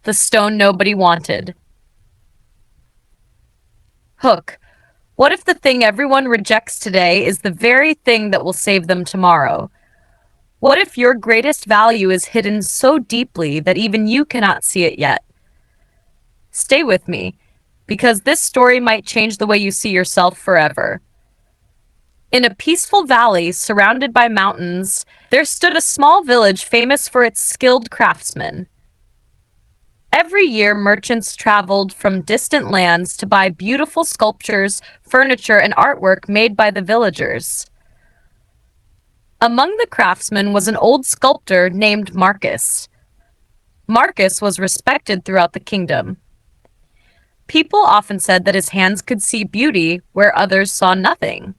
The stone nobody wanted. Hook. What if the thing everyone rejects today is the very thing that will save them tomorrow? What if your greatest value is hidden so deeply that even you cannot see it yet? Stay with me, because this story might change the way you see yourself forever. In a peaceful valley surrounded by mountains, there stood a small village famous for its skilled craftsmen. Every year, merchants traveled from distant lands to buy beautiful sculptures, furniture, and artwork made by the villagers. Among the craftsmen was an old sculptor named Marcus. Marcus was respected throughout the kingdom. People often said that his hands could see beauty where others saw nothing.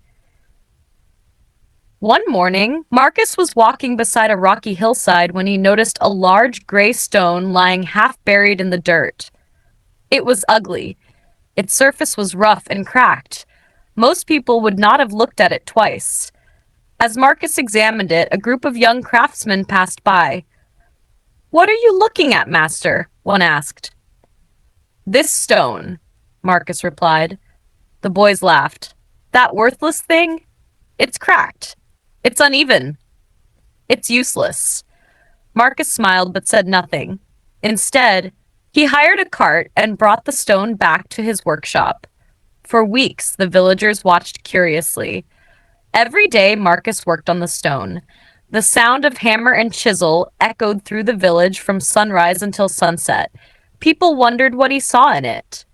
One morning, Marcus was walking beside a rocky hillside when he noticed a large gray stone lying half buried in the dirt. It was ugly. Its surface was rough and cracked. Most people would not have looked at it twice. As Marcus examined it, a group of young craftsmen passed by. "What are you looking at, master?" one asked. "This stone," Marcus replied. The boys laughed. "That worthless thing? It's cracked. It's uneven. It's useless." Marcus smiled but said nothing. Instead, he hired a cart and brought the stone back to his workshop. For weeks, the villagers watched curiously. Every day, Marcus worked on the stone. The sound of hammer and chisel echoed through the village from sunrise until sunset. People wondered what he saw in it.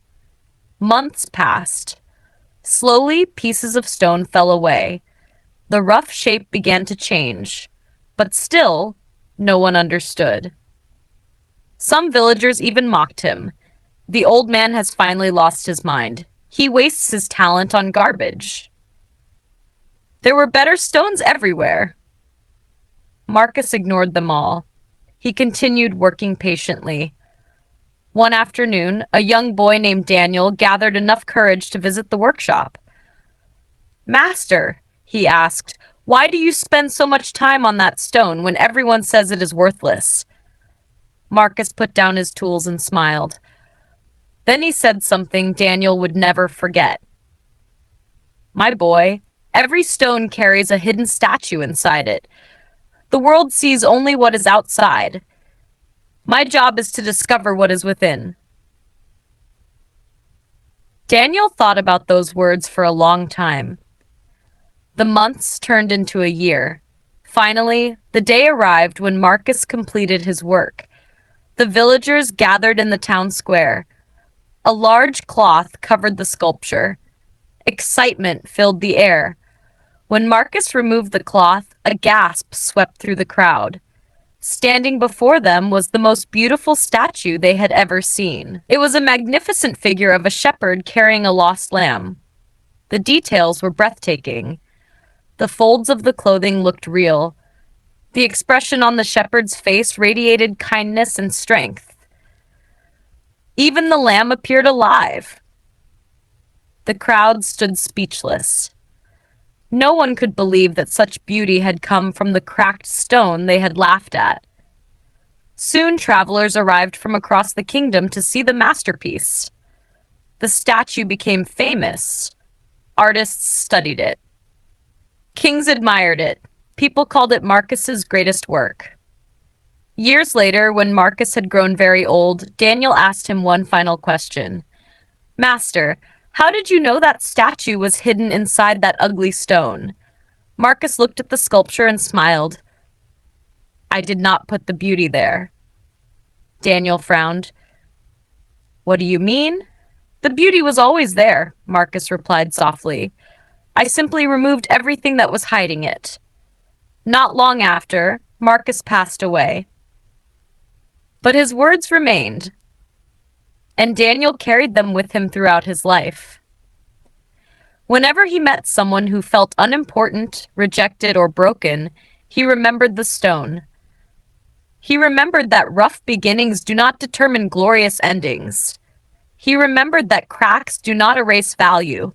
Months passed. Slowly, pieces of stone fell away. The rough shape began to change, but still, no one understood. Some villagers even mocked him. "The old man has finally lost his mind. He wastes his talent on garbage." There were better stones everywhere. Marcus ignored them all. He continued working patiently. One afternoon, a young boy named Daniel gathered enough courage to visit the workshop. "Master," he asked, "why do you spend so much time on that stone when everyone says it is worthless?" Marcus put down his tools and smiled. Then he said something Daniel would never forget. "My boy, every stone carries a hidden statue inside it. The world sees only what is outside. My job is to discover what is within." Daniel thought about those words for a long time. The months turned into a year. Finally, the day arrived when Marcus completed his work. The villagers gathered in the town square. A large cloth covered the sculpture. Excitement filled the air. When Marcus removed the cloth, a gasp swept through the crowd. Standing before them was the most beautiful statue they had ever seen. It was a magnificent figure of a shepherd carrying a lost lamb. The details were breathtaking. The folds of the clothing looked real. The expression on the shepherd's face radiated kindness and strength. Even the lamb appeared alive. The crowd stood speechless. No one could believe that such beauty had come from the cracked stone they had laughed at. Soon travelers arrived from across the kingdom to see the masterpiece. The statue became famous. Artists studied it. Kings admired it. People called it Marcus's greatest work. Years later, when Marcus had grown very old, Daniel asked him one final question. "Master, how did you know that statue was hidden inside that ugly stone?" Marcus looked at the sculpture and smiled. "I did not put the beauty there." Daniel frowned. "What do you mean?" "The beauty was always there," Marcus replied softly. "I simply removed everything that was hiding it." Not long after, Marcus passed away. But his words remained, and Daniel carried them with him throughout his life. Whenever he met someone who felt unimportant, rejected, or broken, he remembered the stone. He remembered that rough beginnings do not determine glorious endings. He remembered that cracks do not erase value.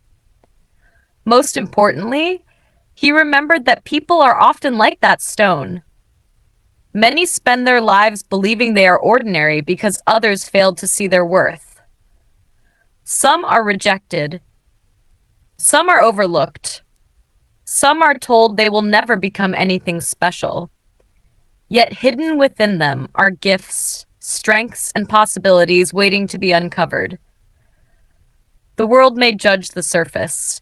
Most importantly, he remembered that people are often like that stone. Many spend their lives believing they are ordinary because others failed to see their worth. Some are rejected. Some are overlooked. Some are told they will never become anything special. Yet hidden within them are gifts, strengths, and possibilities waiting to be uncovered. The world may judge the surface,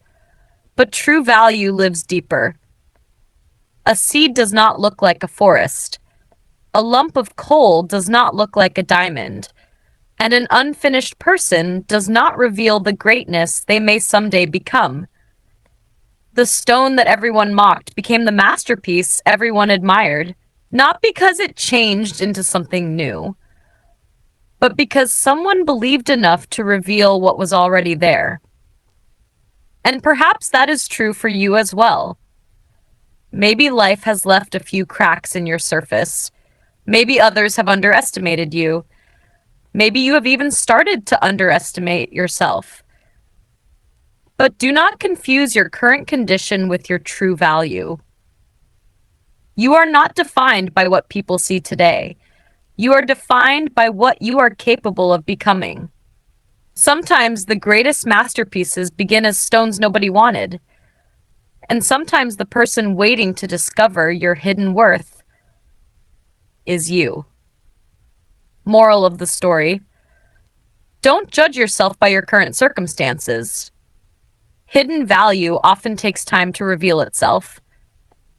but true value lives deeper. A seed does not look like a forest. A lump of coal does not look like a diamond. And an unfinished person does not reveal the greatness they may someday become. The stone that everyone mocked became the masterpiece everyone admired, not because it changed into something new, but because someone believed enough to reveal what was already there. And perhaps that is true for you as well. Maybe life has left a few cracks in your surface. Maybe others have underestimated you. Maybe you have even started to underestimate yourself. But do not confuse your current condition with your true value. You are not defined by what people see today. You are defined by what you are capable of becoming. Sometimes the greatest masterpieces begin as stones nobody wanted. And sometimes the person waiting to discover your hidden worth is you. Moral of the story: don't judge yourself by your current circumstances. Hidden value often takes time to reveal itself.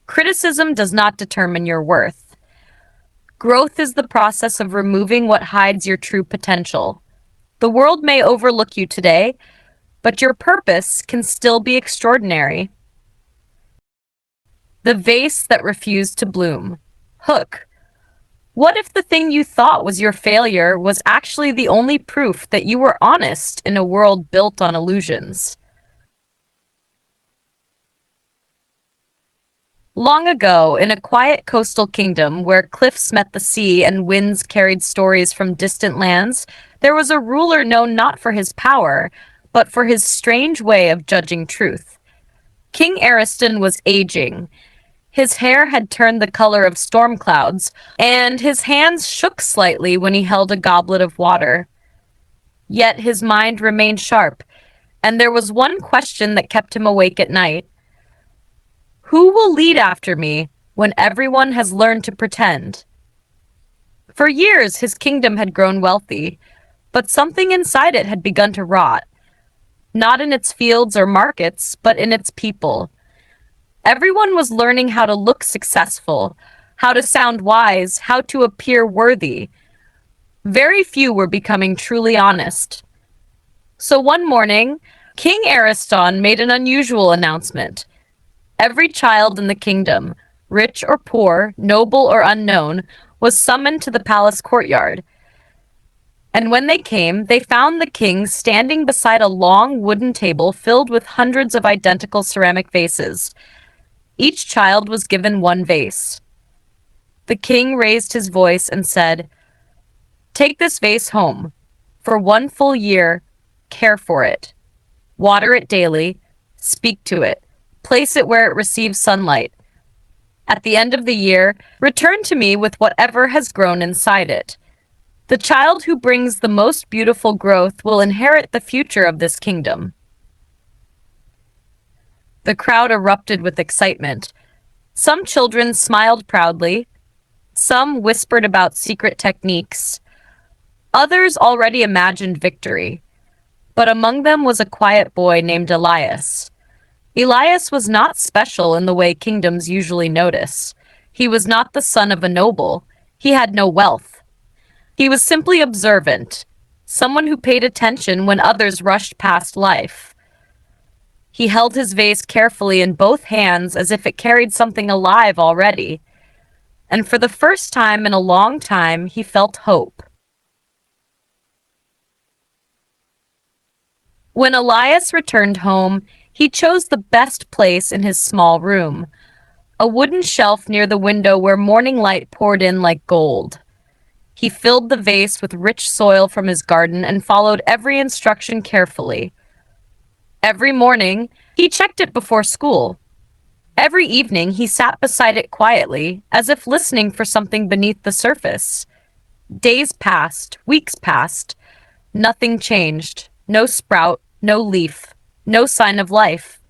Criticism does not determine your worth. Growth is the process of removing what hides your true potential. The world may overlook you today, but your purpose can still be extraordinary. The vase that refused to bloom. Hook. What if the thing you thought was your failure was actually the only proof that you were honest in a world built on illusions? Long ago, in a quiet coastal kingdom where cliffs met the sea and winds carried stories from distant lands, there was a ruler known not for his power, but for his strange way of judging truth. King Ariston was aging. His hair had turned the color of storm clouds, and his hands shook slightly when he held a goblet of water. Yet his mind remained sharp, and there was one question that kept him awake at night. Who will lead after me when everyone has learned to pretend? For years, his kingdom had grown wealthy, but something inside it had begun to rot. Not in its fields or markets, but in its people. Everyone was learning how to look successful, how to sound wise, how to appear worthy. Very few were becoming truly honest. So one morning, King Ariston made an unusual announcement. Every child in the kingdom, rich or poor, noble or unknown, was summoned to the palace courtyard. And when they came, they found the king standing beside a long wooden table filled with hundreds of identical ceramic vases. Each child was given one vase. The king raised his voice and said, "Take this vase home. For 1 full year, care for it. Water it daily. Speak to it. Place it where it receives sunlight. At the end of the year, return to me with whatever has grown inside it. The child who brings the most beautiful growth will inherit the future of this kingdom." The crowd erupted with excitement. Some children smiled proudly. Some whispered about secret techniques. Others already imagined victory. But among them was a quiet boy named Elias. Elias was not special in the way kingdoms usually notice. He was not the son of a noble. He had no wealth. He was simply observant, someone who paid attention when others rushed past life. He held his vase carefully in both hands as if it carried something alive already. And for the first time in a long time, he felt hope. When Elias returned home, he chose the best place in his small room, a wooden shelf near the window where morning light poured in like gold. He filled the vase with rich soil from his garden and followed every instruction carefully. Every morning, he checked it before school. Every evening, he sat beside it quietly, as if listening for something beneath the surface. Days passed, weeks passed. Nothing changed. No sprout, no leaf, no sign of life.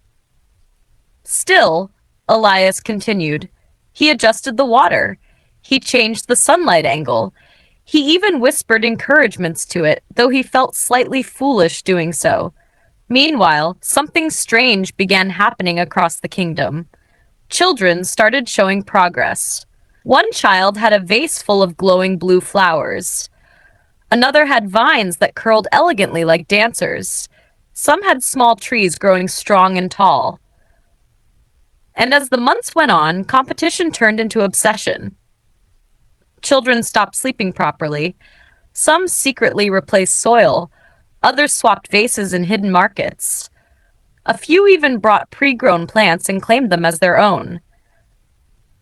Still, Elias continued. He adjusted the water. He changed the sunlight angle. He even whispered encouragements to it, though he felt slightly foolish doing so. Meanwhile, something strange began happening across the kingdom. Children started showing progress. One child had a vase full of glowing blue flowers. Another had vines that curled elegantly like dancers. Some had small trees growing strong and tall. And as the months went on, competition turned into obsession. Children stopped sleeping properly. Some secretly replaced soil. Others swapped vases in hidden markets. A few even brought pre-grown plants and claimed them as their own.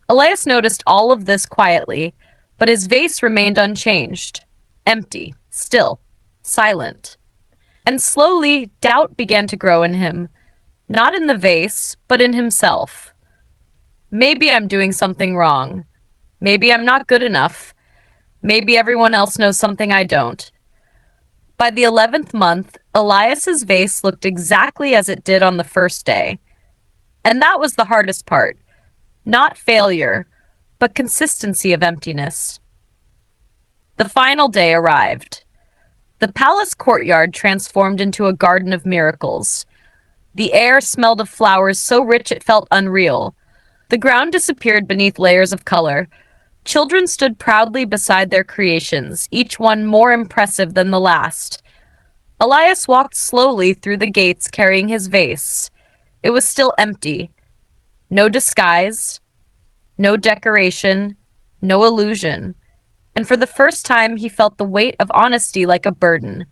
Elias noticed all of this quietly, but his vase remained unchanged, empty, still, silent. And slowly, doubt began to grow in him, not in the vase, but in himself. Maybe I'm doing something wrong. Maybe I'm not good enough. Maybe everyone else knows something I don't. By the 11th month, Elias's vase looked exactly as it did on the first day. And that was the hardest part. Not failure, but consistency of emptiness. The final day arrived. The palace courtyard transformed into a garden of miracles. The air smelled of flowers so rich it felt unreal. The ground disappeared beneath layers of color. Children stood proudly beside their creations, each one more impressive than the last. Elias walked slowly through the gates carrying his vase. It was still empty. No disguise, no decoration, no illusion. And for the first time, he felt the weight of honesty like a burden.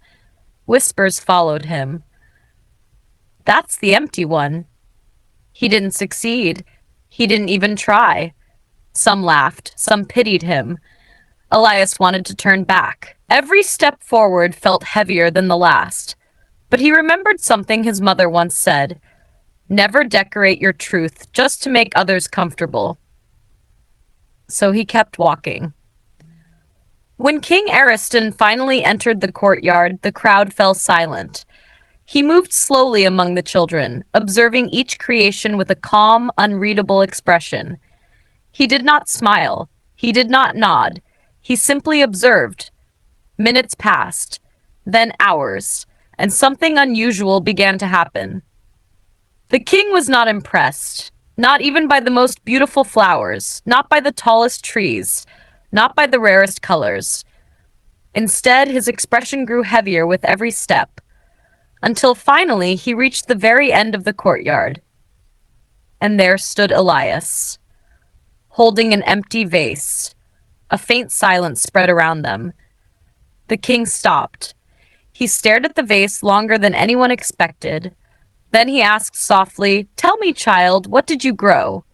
Whispers followed him. That's the empty one. He didn't succeed. He didn't even try. Some laughed, some pitied him. Elias wanted to turn back. Every step forward felt heavier than the last. But he remembered something his mother once said. Never decorate your truth just to make others comfortable. So he kept walking. When King Ariston finally entered the courtyard, the crowd fell silent. He moved slowly among the children, observing each creation with a calm, unreadable expression. He did not smile. He did not nod. He simply observed. Minutes passed, then hours, and something unusual began to happen. The king was not impressed, not even by the most beautiful flowers, not by the tallest trees, not by the rarest colors. Instead, his expression grew heavier with every step, until finally he reached the very end of the courtyard. And there stood Elias, holding an empty vase. A faint silence spread around them. The king stopped. He stared at the vase longer than anyone expected. Then he asked softly, "Tell me, child, what did you grow?"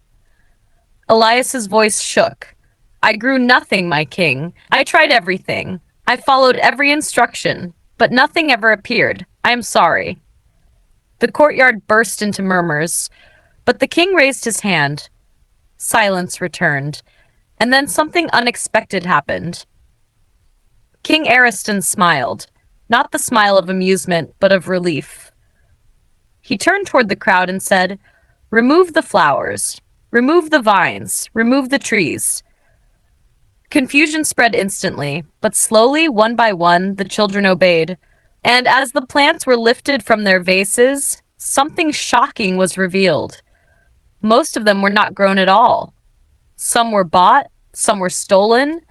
Elias's voice shook. "I grew nothing, my king. I tried everything. I followed every instruction, but nothing ever appeared. I am sorry." The courtyard burst into murmurs, but the king raised his hand. Silence returned, and then something unexpected happened. King Ariston smiled, not the smile of amusement, but of relief. He turned toward the crowd and said, "Remove the flowers, remove the vines, remove the trees." Confusion spread instantly, but slowly, one by one, the children obeyed. And as the plants were lifted from their vases, something shocking was revealed. Most of them were not grown at all. Some were bought, some were stolen,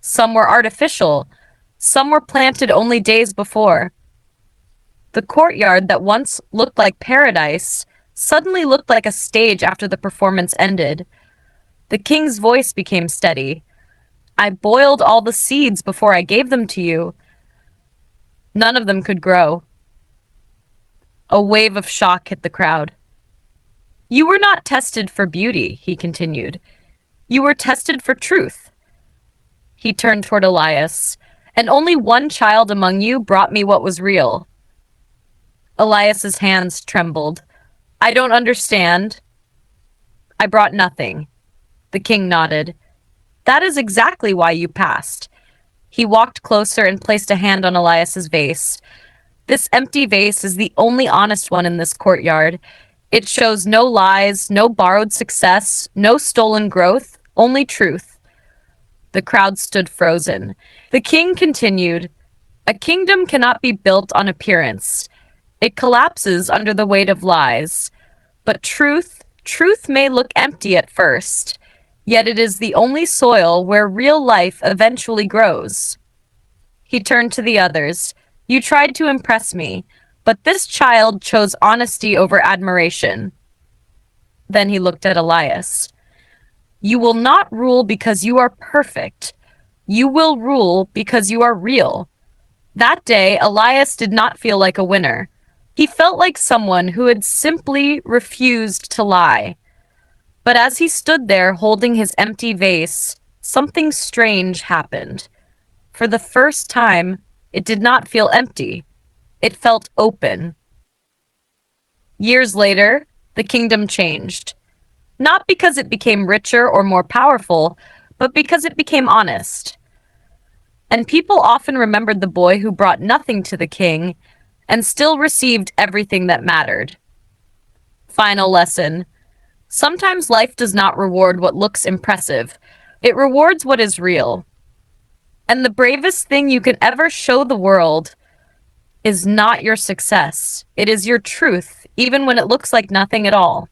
some were artificial, some were planted only days before. The courtyard that once looked like paradise suddenly looked like a stage after the performance ended. The king's voice became steady. "I boiled all the seeds before I gave them to you. None of them could grow." A wave of shock hit the crowd. "You were not tested for beauty," he continued. "You were tested for truth." He turned toward Elias. "And only one child among you brought me what was real." Elias's hands trembled. "I don't understand." I brought nothing. The king nodded. That is exactly why you passed. He walked closer and placed a hand on Elias's vase. This empty vase is the only honest one in this courtyard. It shows no lies, no borrowed success, no stolen growth, only truth. The crowd stood frozen. The king continued, a kingdom cannot be built on appearance. It collapses under the weight of lies. But truth may look empty at first, yet it is the only soil where real life eventually grows. He turned to the others. You tried to impress me, but this child chose honesty over admiration. Then he looked at Elias. You will not rule because you are perfect. You will rule because you are real. That day, Elias did not feel like a winner. He felt like someone who had simply refused to lie. But as he stood there holding his empty vase, something strange happened. For the first time, it did not feel empty. It felt open. Years later, the kingdom changed. Not because it became richer or more powerful, but because it became honest. And people often remembered the boy who brought nothing to the king and still received everything that mattered. Final lesson. Sometimes life does not reward what looks impressive. It rewards what is real. And the bravest thing you can ever show the world is not your success. It is your truth, even when it looks like nothing at all.